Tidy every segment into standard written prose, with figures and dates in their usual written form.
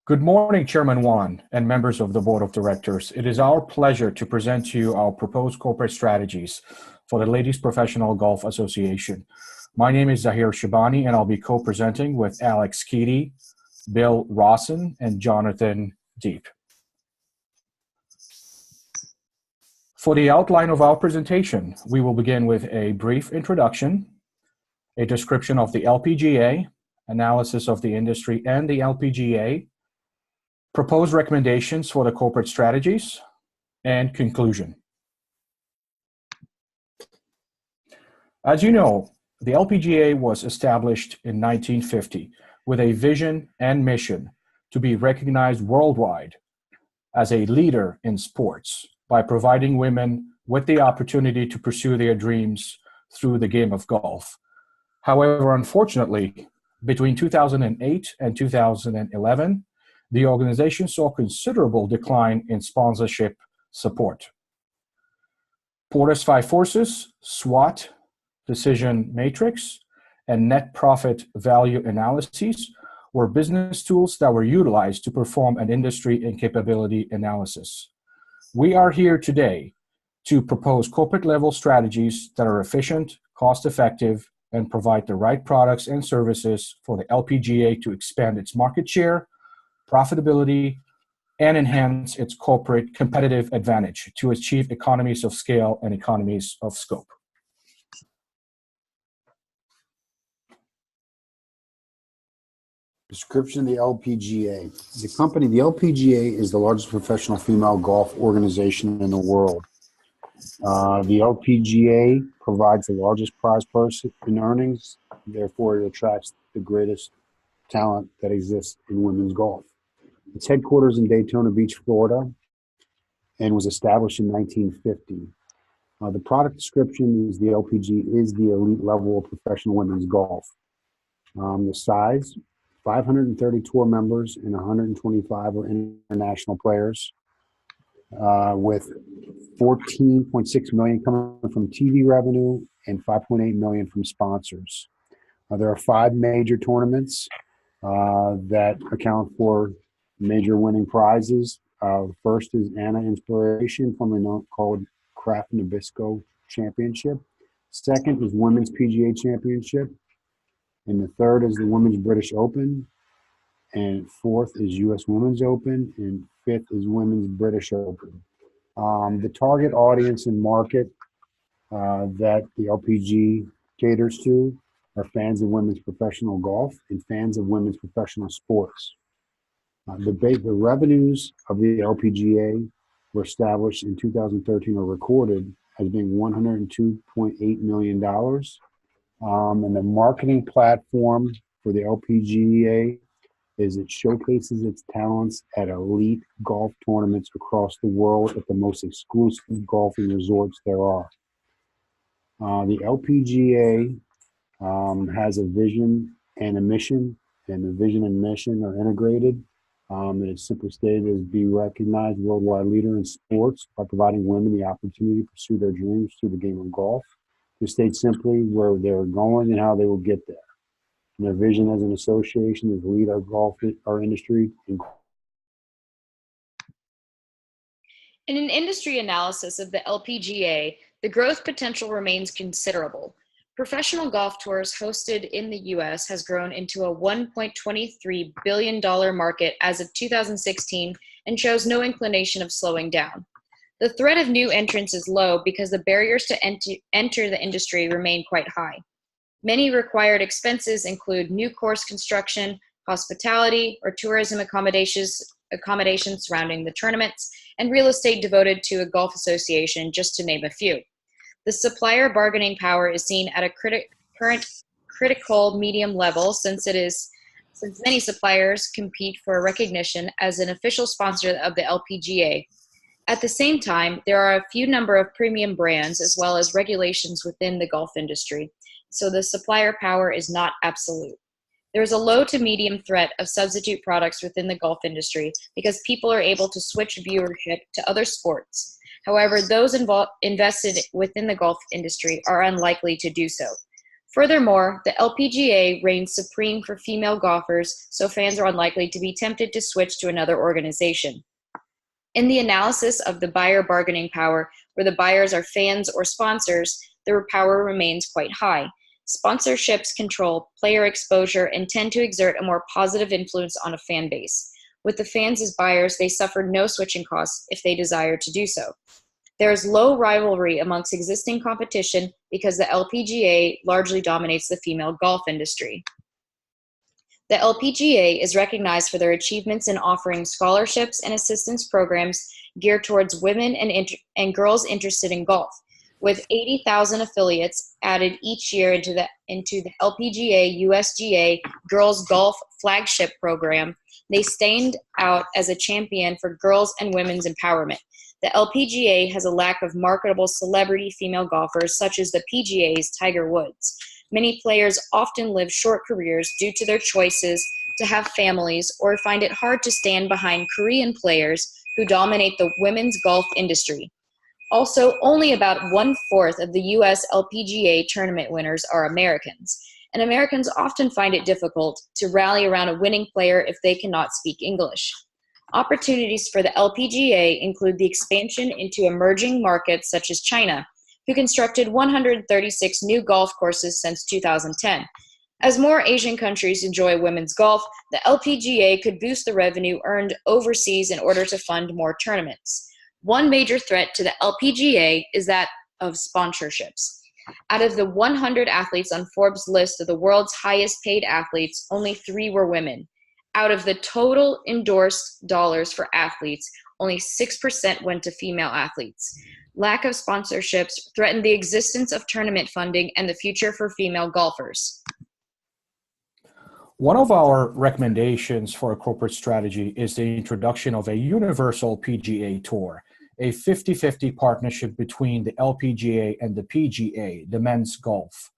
Good morning, Chairman Wan and members of the Board of Directors. It is our pleasure to present to you our proposed corporate strategies for the Ladies Professional Golf Association. My name is Zahir Shabani, and I'll be co-presenting with Alex Keaty, Bill Rawson, and Jonathan Deep. For the outline of our presentation, we will begin with a brief introduction, a description of the LPGA, analysis of the industry and the LPGA, proposed recommendations for the corporate strategies, and conclusion. As you know, the LPGA was established in 1950 with a vision and mission to be recognized worldwide as a leader in sports by providing women with the opportunity to pursue their dreams through the game of golf. However, unfortunately, between 2008 and 2011, the organization saw considerable decline in sponsorship support. Porter's Five Forces, SWOT, Decision Matrix, and Net Profit Value Analyses were business tools that were utilized to perform an industry and capability analysis. We are here today to propose corporate-level strategies that are efficient, cost-effective, and provide the right products and services for the LPGA to expand its market share, profitability, and enhance its corporate competitive advantage to achieve economies of scale and economies of scope. Description of the LPGA. The LPGA is the largest professional female golf organization in the world. The LPGA provides the largest prize purse in earnings, therefore it attracts the greatest talent that exists in women's golf. Its headquarters in Daytona Beach, Florida, and was established in 1950. The product description is the LPG is the elite level of professional women's golf. The size, 530 tour members and 125 are international players, with 14.6 million coming from TV revenue and 5.8 million from sponsors. There are 5 major tournaments that account for major winning prizes. First is Anna Inspiration, formerly called Kraft Nabisco Championship. Second is Women's PGA Championship. And the third is the Women's British Open. And fourth is U.S. Women's Open. And fifth is Women's British Open. The target audience and market that the LPG caters to are fans of women's professional golf and fans of women's professional sports. The revenues of the LPGA were established in 2013 or recorded as being $102.8 million. And the marketing platform for the LPGA is it showcases its talents at elite golf tournaments across the world at the most exclusive golfing resorts there are. The LPGA has a vision and a mission, and the vision and mission are integrated. And it's simply stated as be recognized worldwide leader in sports by providing women the opportunity to pursue their dreams through the game of golf. To state simply where they're going and how they will get there. And their vision as an association is to lead our industry. In an industry analysis of the LPGA, the growth potential remains considerable. Professional golf tours hosted in the U.S. has grown into a $1.23 billion market as of 2016 and shows no inclination of slowing down. The threat of new entrants is low because the barriers to enter the industry remain quite high. Many required expenses include new course construction, hospitality, or tourism accommodations surrounding the tournaments, and real estate devoted to a golf association, just to name a few. The supplier bargaining power is seen at a current critical medium level since many suppliers compete for recognition as an official sponsor of the LPGA. At the same time, there are a few number of premium brands as well as regulations within the golf industry, so the supplier power is not absolute. There is a low to medium threat of substitute products within the golf industry because people are able to switch viewership to other sports. However, those invested within the golf industry are unlikely to do so. Furthermore, the LPGA reigns supreme for female golfers, so fans are unlikely to be tempted to switch to another organization. In the analysis of the buyer bargaining power, where the buyers are fans or sponsors, their power remains quite high. Sponsorships control player exposure and tend to exert a more positive influence on a fan base. With the fans as buyers, they suffer no switching costs if they desire to do so. There is low rivalry amongst existing competition because the LPGA largely dominates the female golf industry. The LPGA is recognized for their achievements in offering scholarships and assistance programs geared towards women and girls interested in golf. With 80,000 affiliates added each year into the LPGA USGA Girls Golf Flagship Program, they stand out as a champion for girls and women's empowerment. The LPGA has a lack of marketable celebrity female golfers, such as the PGA's Tiger Woods. Many players often live short careers due to their choices to have families or find it hard to stand behind Korean players who dominate the women's golf industry. Also, only about 1/4 of the U.S. LPGA tournament winners are Americans, and Americans often find it difficult to rally around a winning player if they cannot speak English. Opportunities for the LPGA include the expansion into emerging markets such as China, who constructed 136 new golf courses since 2010. As more Asian countries enjoy women's golf, the LPGA could boost the revenue earned overseas in order to fund more tournaments. One major threat to the LPGA is that of sponsorships. Out of the 100 athletes on Forbes' list of the world's highest paid athletes, only 3 were women. Out of the total endorsed dollars for athletes, only 6% went to female athletes. Lack of sponsorships threaten the existence of tournament funding and the future for female golfers. One of our recommendations for a corporate strategy is the introduction of a universal PGA Tour, a 50-50 partnership between the LPGA and the PGA, the men's golf.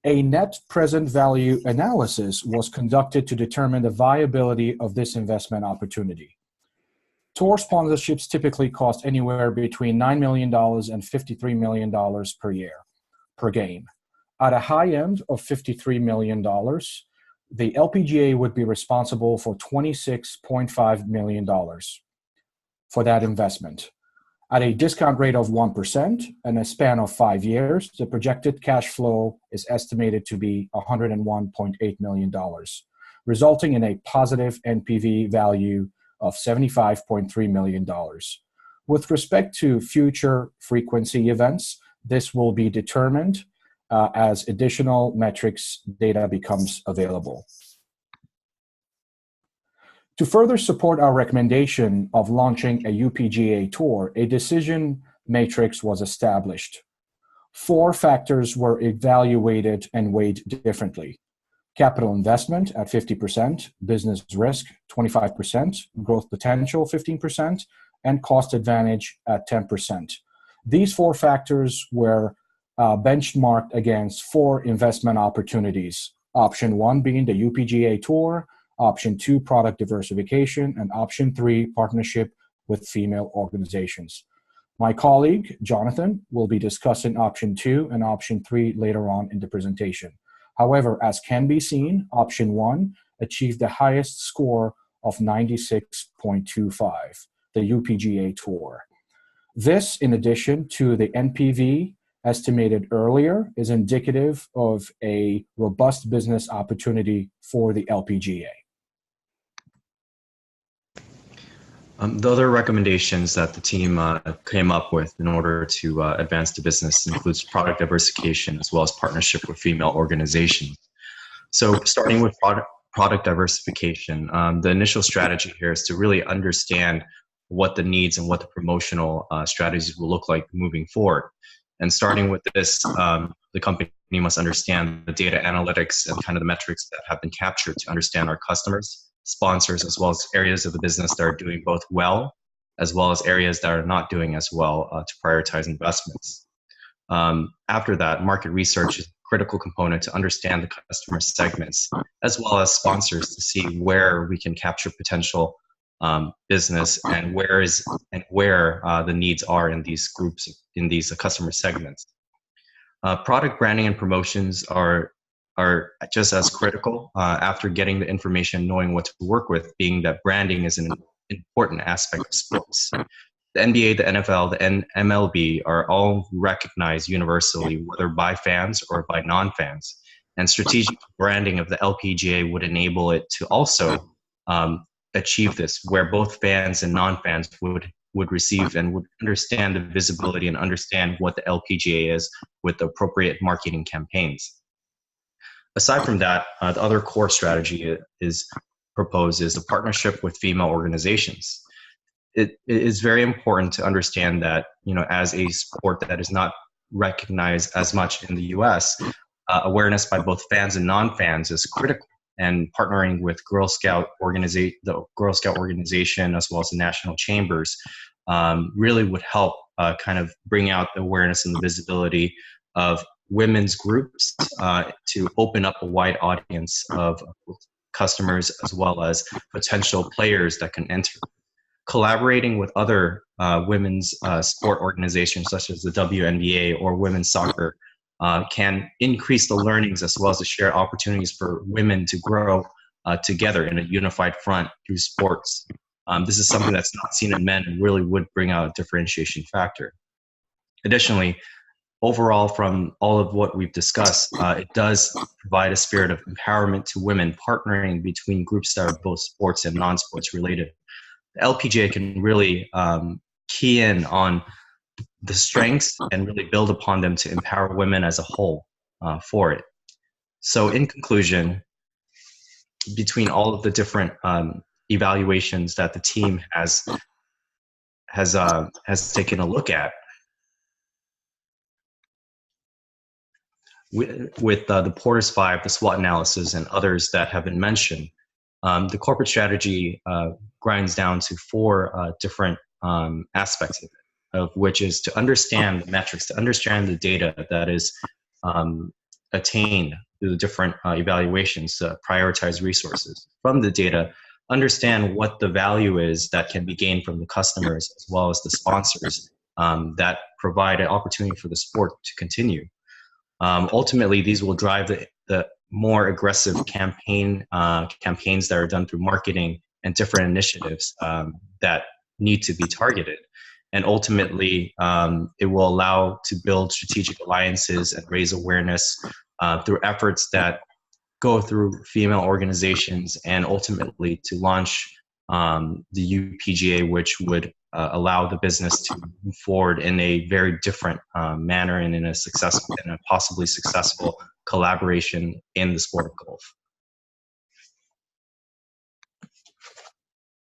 A net present value analysis was conducted to determine the viability of this investment opportunity. Tour sponsorships typically cost anywhere between $9 million and $53 million per year, per game. At a high end of $53 million, the LPGA would be responsible for $26.5 million for that investment. At a discount rate of 1% and a span of 5 years, the projected cash flow is estimated to be $101.8 million, resulting in a positive NPV value of $75.3 million. With respect to future frequency events, this will be determined as additional metrics data becomes available. To further support our recommendation of launching a UPGA tour, a decision matrix was established. 4 factors were evaluated and weighed differently: capital investment at 50%, business risk 25%, growth potential 15%, and cost advantage at 10%. These 4 factors were benchmarked against 4 investment opportunities. Option 1 being the UPGA tour, Option 2, product diversification, and Option 3, partnership with female organizations. My colleague, Jonathan, will be discussing Option 2 and Option 3 later on in the presentation. However, as can be seen, Option 1 achieved the highest score of 96.25, the UPGA tour. This, in addition to the NPV estimated earlier, is indicative of a robust business opportunity for the LPGA. The other recommendations that the team came up with in order to advance the business includes product diversification as well as partnership with female organizations. So starting with product diversification, the initial strategy here is to really understand what the needs and what the promotional strategies will look like moving forward. And starting with this, the company must understand the data analytics and kind of the metrics that have been captured to understand our customers, sponsors, as well as areas of the business that are doing both well, as well as areas that are not doing as well to prioritize investments. After that, market research is a critical component to understand the customer segments, as well as sponsors to see where we can capture potential business and where the needs are in these groups, in these customer segments. Product branding and promotions are just as critical after getting the information, knowing what to work with, being that branding is an important aspect of sports. The NBA, the NFL, the MLB are all recognized universally, whether by fans or by non-fans. And strategic branding of the LPGA would enable it to also achieve this, where both fans and non-fans would receive and would understand the visibility and understand what the LPGA is with the appropriate marketing campaigns. Aside from that, the other core strategy is proposed is the partnership with female organizations. It is very important to understand that, as a sport that is not recognized as much in the US, awareness by both fans and non-fans is critical. And partnering with the Girl Scout organization, as well as the national chambers, really would help kind of bring out the awareness and the visibility of women's groups to open up a wide audience of customers as well as potential players that can enter. Collaborating with other women's sport organizations such as the WNBA or women's soccer can increase the learnings as well as the shared opportunities for women to grow together in a unified front through sports. This is something that's not seen in men and really would bring out a differentiation factor. Additionally, overall, from all of what we've discussed, it does provide a spirit of empowerment to women, partnering between groups that are both sports and non-sports related. The LPGA can really key in on the strengths and really build upon them to empower women as a whole for it. So in conclusion, between all of the different evaluations that the team has taken a look at, with the Porter's 5, the SWOT analysis, and others that have been mentioned, the corporate strategy grinds down to 4 different aspects of it, of which is to understand the metrics, to understand the data that is attained through the different evaluations, prioritize resources from the data, understand what the value is that can be gained from the customers as well as the sponsors that provide an opportunity for the sport to continue. Ultimately, these will drive the more aggressive campaigns that are done through marketing and different initiatives that need to be targeted. And ultimately, it will allow to build strategic alliances and raise awareness through efforts that go through female organizations, and ultimately to launch the UPGA, which would allow the business to move forward in a very different manner and in a possibly successful collaboration in the sport of golf.